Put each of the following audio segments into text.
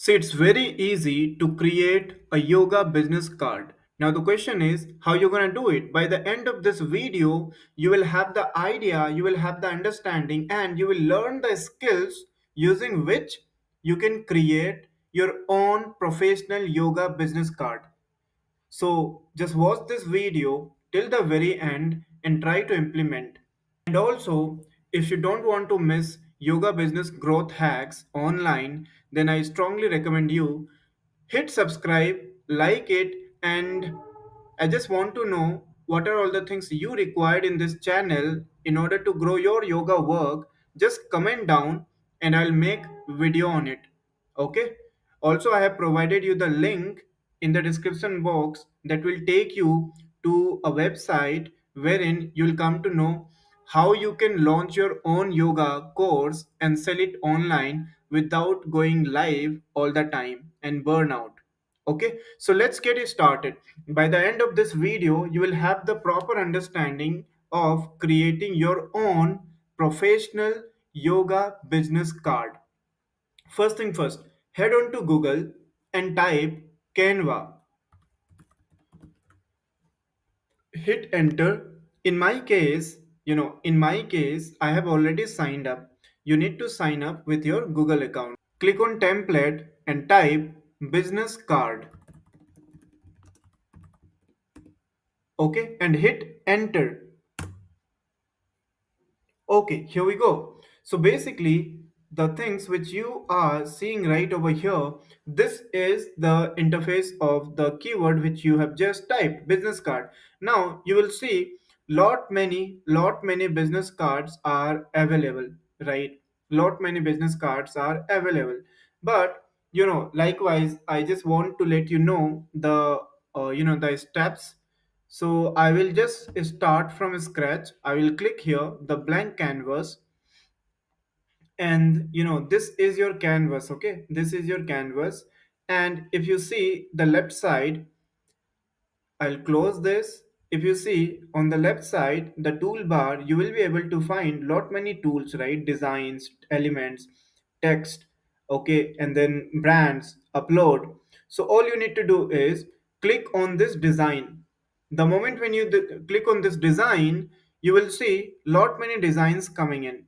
See, it's very easy to create a yoga business card. Now, the question is how you're going to do it. By the end of this video, you will have the idea, you will have the understanding, and you will learn the skills using which you can create your own professional yoga business card. So, just watch this video till the very end and try to implement. And also, if you don't want to miss yoga business growth hacks online, then I strongly recommend you hit subscribe, like it, and I just want to know what are all the things you required in this channel in order to grow your yoga work. Just comment down and I'll make video on it. Okay? Also, I have provided you the link in the description box that will take you to a website wherein you'll come to know how you can launch your own yoga course and sell it online without going live all the time and burn out. Okay, so let's get it started. By the end of this video, you will have the proper understanding of creating your own professional yoga business card. First thing first, head on to Google and type Canva. Hit enter. In my case, I have already signed up. You need to sign up with your Google account. Click on template and type business card. Okay, and hit enter. Okay, here we go. So basically, the things which you are seeing right over here, this is the interface of the keyword which you have just typed, business card. Now you will see lot many business cards are available, right? Lot many business cards are available. But likewise, I just want to let you know the steps. So I will just start from scratch. I will click here, the blank canvas, and this is your canvas. Okay, this is your canvas, and if you see the left side, I'll close this. If you see on the left side, the toolbar, you will be able to find lot many tools, right? Designs, elements, text, okay, and then brands, upload. So all you need to do is click on this design. The moment when you click on this design, you will see lot many designs coming in,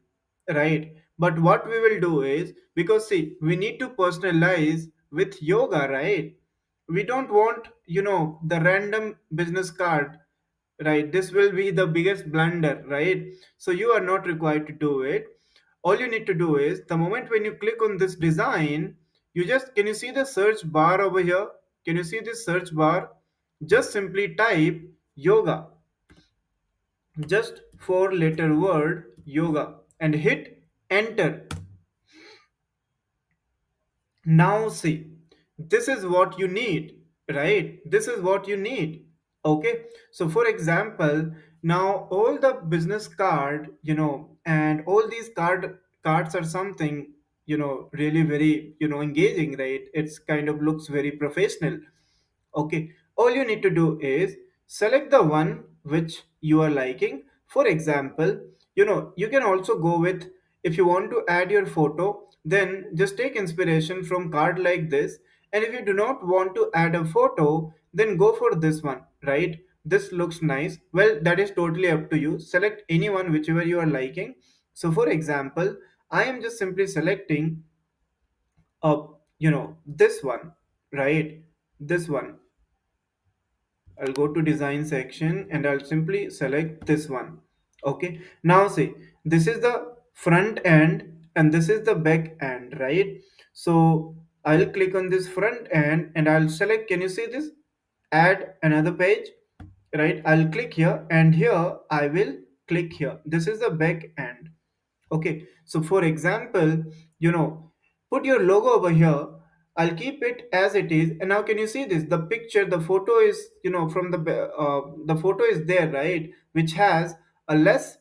right? But what we will do is, because see, we need to personalize with yoga, right? We don't want the random business card, right? This will be the biggest blunder, right? So you are not required to do it. All you need to do is, the moment when you click on this design, you just, can you see the search bar over here? Can you see this search bar? Just simply type yoga, just four letter word yoga, and hit enter. Now see, this is what you need, right? This is what you need. Okay. So for example, now all the business card, and all these cards are something, really very, engaging, right? It's kind of looks very professional. Okay, all you need to do is select the one which you are liking. For example, you can also go with, if you want to add your photo, then just take inspiration from card like this. And if you do not want to add a photo, then go for this one, right? This looks nice. Well, that is totally up to you. Select any one whichever you are liking. So for example, I am just simply selecting this one, right? This one. I'll go to design section and I'll simply select this one. Okay. Now see, this is the front end and this is the back end, right? So I'll click on this front end and I'll select, can you see this? Add another page, right? I'll click here and here I will click here. This is the back end. Okay, so for example, put your logo over here. I'll keep it as it is. And now, can you see this? The picture, the photo is, from the photo is there, right? Which has a less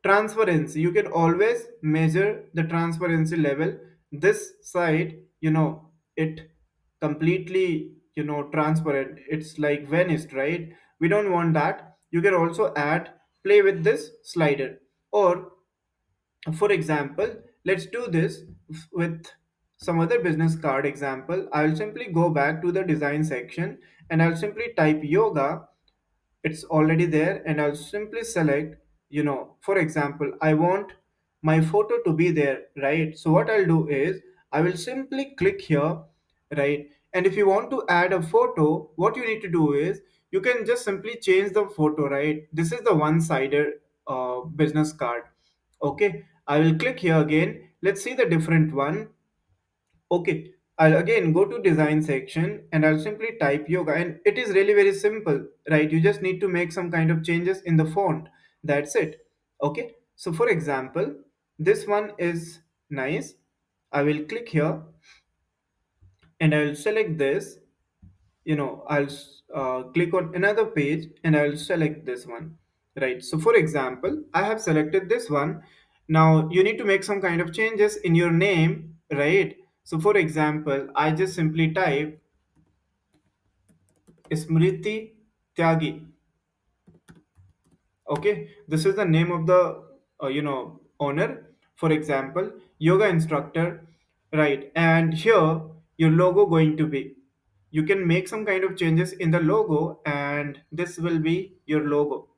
transparency. You can always measure the transparency level. This side, it completely, transparent. It's like vanished, right? We don't want that. You can also play with this slider, or for example, let's do this with some other business card example, I'll simply go back to the design section and I'll simply type yoga. It's already there, and I'll simply select, for example, I want my photo to be there, right? So what I'll do is I will simply click here, right? And if you want to add a photo, what you need to do is you can just simply change the photo, right? This is the one-sided business card. Okay, I will click here again. Let's see the different one. Okay, I'll again go to design section and I'll simply type yoga, and it is really very simple, right? You just need to make some kind of changes in the font. That's it. Okay, so for example, this one is nice. I will click here and I'll select this. I'll click on another page and I'll select this one, right? So for example, I have selected this one. Now you need to make some kind of changes in your name, right? So for example, I just simply type Smriti Tyagi. Okay, this is the name of the owner. For example, yoga instructor, right? And here your logo going to be, you can make some kind of changes in the logo and this will be your logo.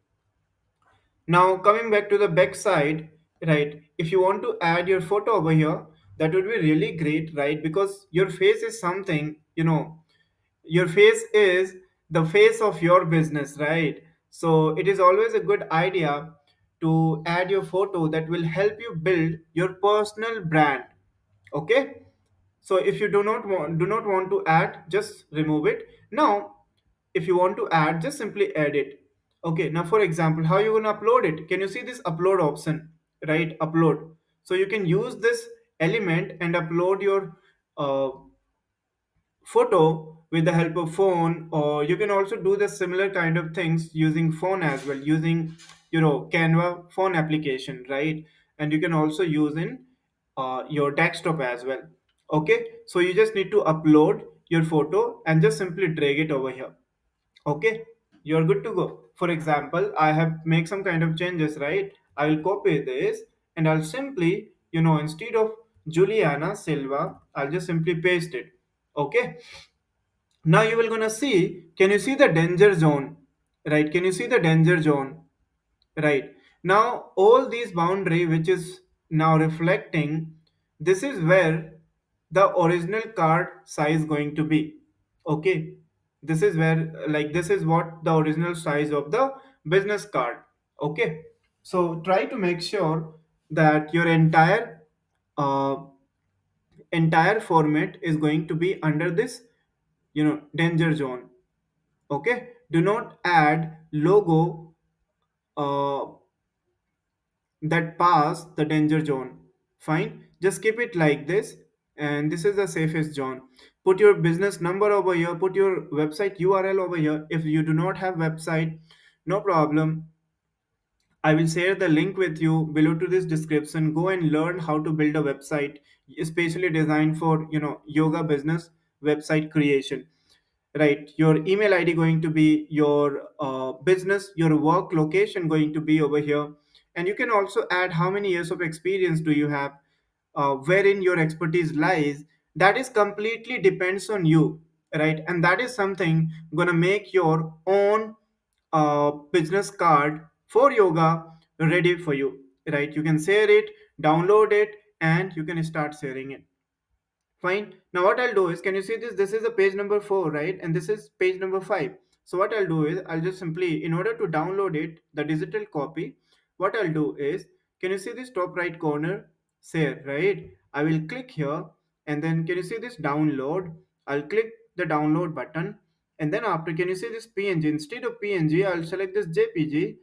Now coming back to the back side, right? If you want to add your photo over here, that would be really great, right? Because your face is something, your face is the face of your business, right? So it is always a good idea to add your photo that will help you build your personal brand. Okay, so if you do not want to add, just remove it. Now if you want to add, just simply add it. Okay, now for example, how you going to upload it? Can you see this upload option, right? Upload. So you can use this element and upload your uh, photo with the help of phone, or you can also do the similar kind of things using phone as well, using Canva phone application, right? And you can also use in your desktop as well. Okay, so you just need to upload your photo and just simply drag it over here. Okay, you're good to go. For example, I have make some kind of changes, right? I will copy this and I'll simply, instead of Juliana Silva, I'll just simply paste it. Okay, now you will gonna see, can you see the danger zone, right? Can you see the danger zone, right? Now all these boundary which is now reflecting, this is where the original card size going to be. Okay, this is where, like, this is what the original size of the business card. Okay, so try to make sure that your uh, entire format is going to be under this, danger zone. Okay, do not add logo uh, that pass the danger zone. Fine, just keep it like this, and this is the safest zone. Put your business number over here, put your website URL over here. If you do not have website, no problem, I will share the link with you below to this description. Go and learn how to build a website, especially designed for yoga business website creation. Right, your email ID going to be your business, your work location going to be over here, and you can also add how many years of experience do you have, wherein your expertise lies. That is completely depends on you, right? And that is something gonna make your own business card for yoga ready for you, right? You can share it, download it, and you can start sharing it. Fine. Now what I'll do is, can you see this? This is a page number 4, right? And this is page number 5. So what I'll do is, I'll just simply, in order to download it, the digital copy, what I'll do is, can you see this top right corner? Share, right? I will click here, and then can you see this download? I'll click the download button, and then after, can you see this PNG? Instead of PNG, I'll select this JPG,